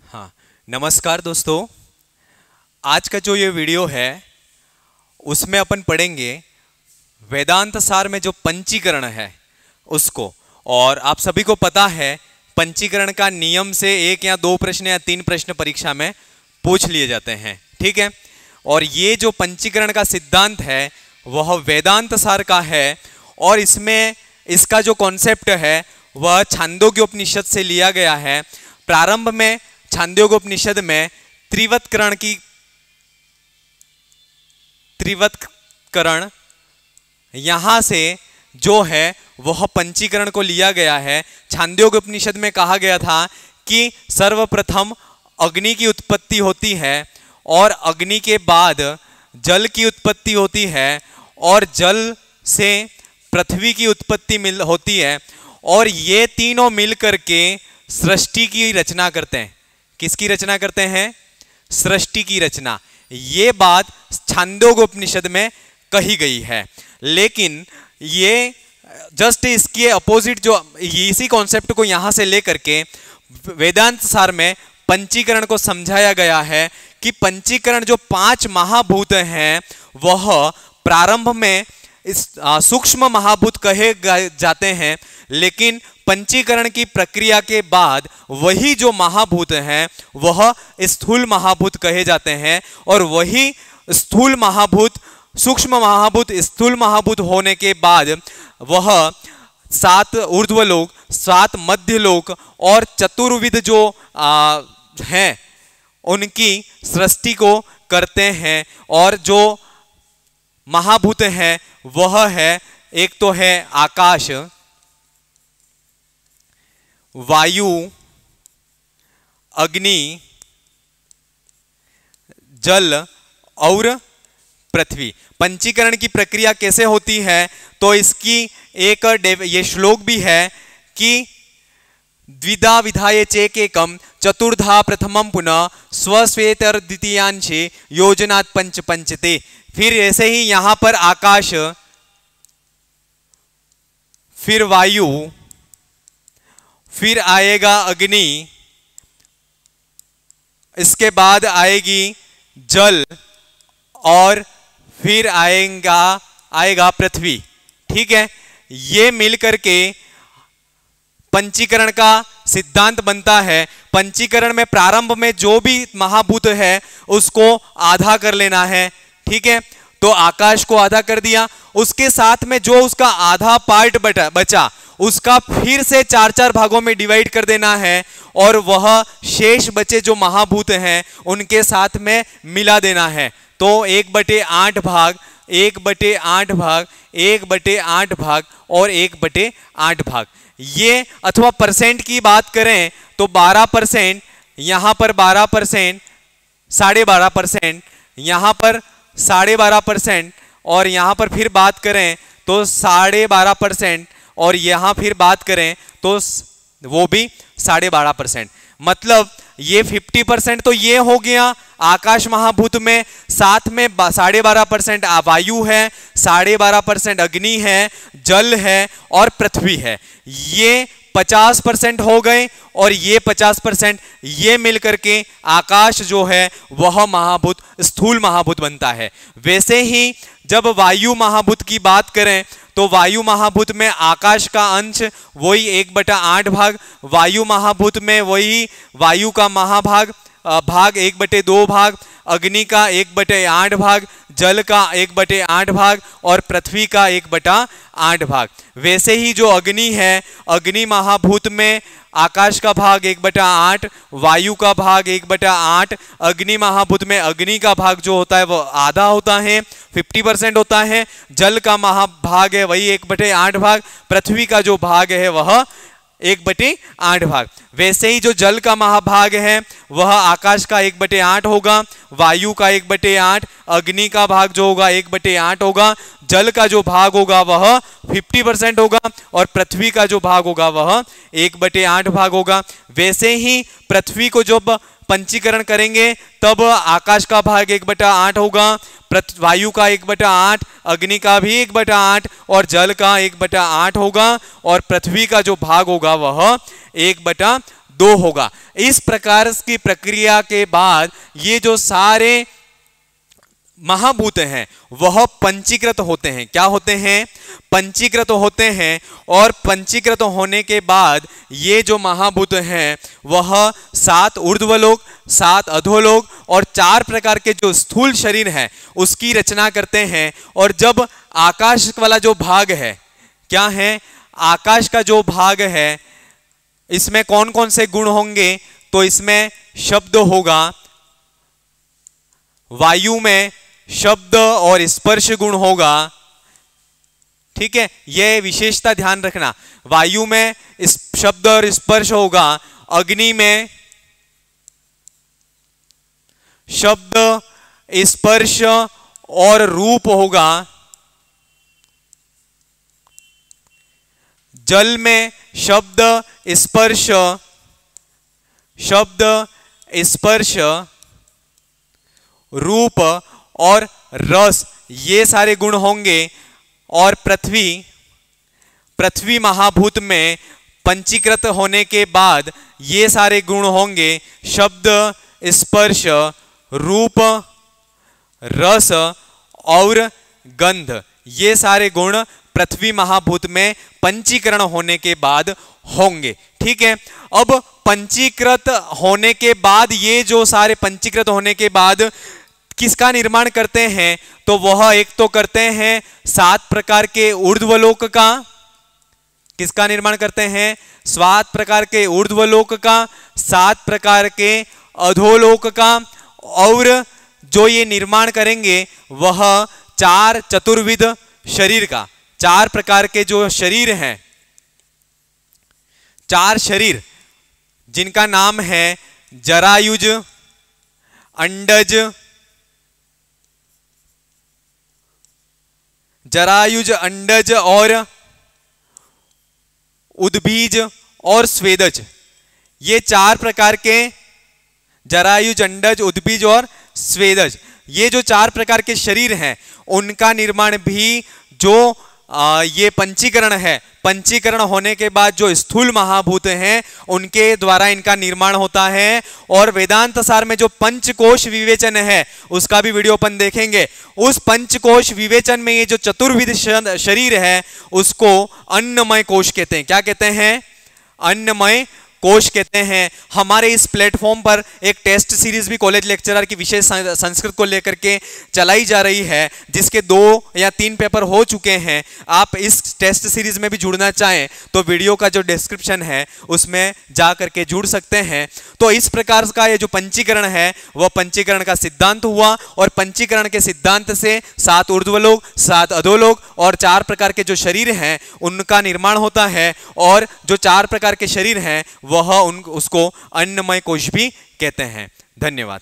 हाँ, नमस्कार दोस्तों। आज का जो ये वीडियो है उसमें अपन पढ़ेंगे वेदांत सार में जो पंचीकरण है उसको। और आप सभी को पता है पंचीकरण का नियम से 1 या 2 प्रश्न या 3 प्रश्न परीक्षा में पूछ लिए जाते हैं, ठीक है। और ये जो पंचीकरण का सिद्धांत है वह वेदांत सार का है और इसमें इसका जो कॉन्सेप्ट है वह छांदोग्योपनिषद से लिया गया है। प्रारंभ में छांदोग्योपनिषद में त्रिवत्करण यहां से जो है वह पंचीकरण को लिया गया है। छांदोग्योपनिषद में कहा गया था कि सर्वप्रथम अग्नि की उत्पत्ति होती है और अग्नि के बाद जल की उत्पत्ति होती है और जल से पृथ्वी की उत्पत्ति होती है और ये तीनों मिलकर के सृष्टि की रचना करते हैं। किसकी रचना करते हैं? सृष्टि की रचना। ये बात छांदोग्योपनिषद में कही गई है, लेकिन ये जस्ट इसके अपोजिट जो इसी कॉन्सेप्ट को यहां से लेकर के वेदांत सार में पंचीकरण को समझाया गया है कि पंचीकरण जो 5 महाभूत हैं वह प्रारंभ में इस सूक्ष्म महाभूत कहे जाते हैं, लेकिन पंचीकरण की प्रक्रिया के बाद वही जो महाभूत हैं वह स्थूल महाभूत कहे जाते हैं और वही स्थूल महाभूत सूक्ष्म महाभूत स्थूल महाभूत होने के बाद वह 7 ऊर्ध्वलोक, 7 मध्यलोक और चतुर्विध जो हैं उनकी सृष्टि को करते हैं। और जो महाभूत है वह है, एक तो है आकाश, वायु, अग्नि, जल और पृथ्वी। पंचीकरण की प्रक्रिया कैसे होती है तो इसकी एक ये श्लोक भी है कि द्विधा विधाय चेकेकम चतुर्धा प्रथमम पुनः स्वश्वेतर द्वितीयांशे योजनात् पंच पंचते। फिर ऐसे ही यहां पर आकाश, फिर वायु, फिर आएगा अग्नि, इसके बाद आएगी जल और फिर आएगा पृथ्वी, ठीक है। ये मिलकर के पंचीकरण का सिद्धांत बनता है। पंचीकरण में प्रारंभ में जो भी महाभूत है उसको आधा कर लेना है, ठीक है। तो आकाश को आधा कर दिया, उसके साथ में जो उसका आधा पार्ट बचा उसका फिर से 4-4 भागों में डिवाइड कर देना है और वह शेष बचे जो महाभूत हैं उनके साथ में मिला देना है। तो 1/8 भाग, 1/8 भाग, 1/8 भाग और 1/8 भाग। ये अथवा परसेंट की बात करें तो 12%, यहां पर 12%, 12.5%, यहां पर 12.5% और यहां पर फिर बात करें तो 12.5% और यहां फिर बात करें तो वो भी 12.5%। मतलब ये 50% तो ये हो गया आकाश महाभूत में, साथ में 12.5% वायु है, 12.5% अग्नि है, जल है और पृथ्वी है। ये 50% हो गए और ये 50% ये मिलकर के आकाश जो है वह महाभूत स्थूल महाभूत बनता है। वैसे ही जब वायु महाभूत की बात करें तो वायु महाभूत में आकाश का अंश वही 1/8 भाग, वायु महाभूत में वही वायु का महाभाग भाग 1/2 भाग, अग्नि का 1/8 भाग, जल का 1/8 भाग और पृथ्वी का 1/8 भाग। वैसे ही जो अग्नि है, अग्नि महाभूत में आकाश का भाग 1/8, वायु का भाग 1/8, अग्नि महाभूत में अग्नि का भाग जो होता है वो आधा होता है, 50% होता है, जल का महाभाग है वही 1/8 भाग, पृथ्वी का जो भाग है वह 1/8 भाग। वैसे ही जो जल का महाभाग है वह आकाश का 1/8 होगा, वायु का 1/8, अग्नि का भाग जो होगा 1/8 होगा, जल का जो भाग होगा वह 50% होगा और पृथ्वी का जो भाग होगा वह 1/8 भाग होगा। वैसे ही पृथ्वी को जब पंचीकरण करेंगे तब आकाश का भाग 1/8 होगा, वायु का 1/8, अग्नि का भी 1/8 और जल का 1/8 होगा और पृथ्वी का जो भाग होगा वह 1/2 2 होगा। इस प्रकार की प्रक्रिया के बाद ये जो सारे महाभूत हैं वह पंचीकृत होते हैं। क्या होते हैं? पंचीकृत होते हैं। और पंचीकृत होने के बाद ये जो महाभूत हैं वह 7 ऊर्ध्वलोक, 7 अधोलोक और 4 प्रकार के जो स्थूल शरीर हैं उसकी रचना करते हैं। और जब आकाश वाला जो भाग है, क्या है? आकाश का जो भाग है, इसमें कौन कौन से गुण होंगे? तो इसमें शब्द होगा, वायु में शब्द और स्पर्श गुण होगा। ठीक है, यह विशेषता ध्यान रखना। वायु में शब्द और स्पर्श होगा, अग्नि में शब्द, स्पर्श और रूप होगा, जल में शब्द, स्पर्श, शब्द, स्पर्श, रूप और रस, ये सारे गुण होंगे। और पृथ्वी महाभूत में पंचीकृत होने के बाद ये सारे गुण होंगे, शब्द, स्पर्श, रूप, रस और गंध। ये सारे गुण पृथ्वी महाभूत में पंचीकरण होने के बाद होंगे। ठीक है, अब पंचीकृत होने के बाद ये जो सारे पंचीकृत होने के बाद किसका निर्माण करते हैं? तो वह एक तो करते हैं 7 प्रकार के ऊर्ध्वलोक का। किसका निर्माण करते हैं? 7 प्रकार के ऊर्ध्वलोक का, 7 प्रकार के अधोलोक का। और जो ये निर्माण करेंगे वह 4 चतुर्विध शरीर का, 4 प्रकार के जो शरीर हैं, 4 शरीर जिनका नाम है जरायुज, अंडज, जरायुज, अंडज और उद्बीज और स्वेदज। ये 4 प्रकार के जरायुज, अंडज, उद्बीज और स्वेदज, ये जो 4 प्रकार के शरीर हैं उनका निर्माण भी जो ये पंचीकरण है, पंचीकरण होने के बाद जो स्थूल महाभूत हैं उनके द्वारा इनका निर्माण होता है। और वेदांत सार में जो पंचकोश विवेचन है उसका भी वीडियो अपन देखेंगे। उस पंचकोश विवेचन में ये जो चतुर्विध शरीर है उसको अन्नमय कोश कहते हैं। क्या कहते हैं? अन्नमय कोश कहते हैं। हमारे इस प्लेटफॉर्म पर एक टेस्ट सीरीज भी कॉलेज लेक्चरर की विशेष संस्कृत को लेकर के चलाई जा रही है, जिसके 2 या 3 पेपर हो चुके हैं। आप इस टेस्ट सीरीज में भी जुड़ना चाहें तो वीडियो का जो डिस्क्रिप्शन है उसमें जा करके जुड़ सकते हैं। तो इस प्रकार का ये जो पंचीकरण है वह पंचीकरण का सिद्धांत हुआ। और पंचीकरण के सिद्धांत से 7 ऊर्ध्वलोक, 7 अधोलोक और 4 प्रकार के जो शरीर हैं उनका निर्माण होता है। और जो 4 प्रकार के शरीर हैं वह उसको अन्नमय कोश भी कहते हैं। धन्यवाद।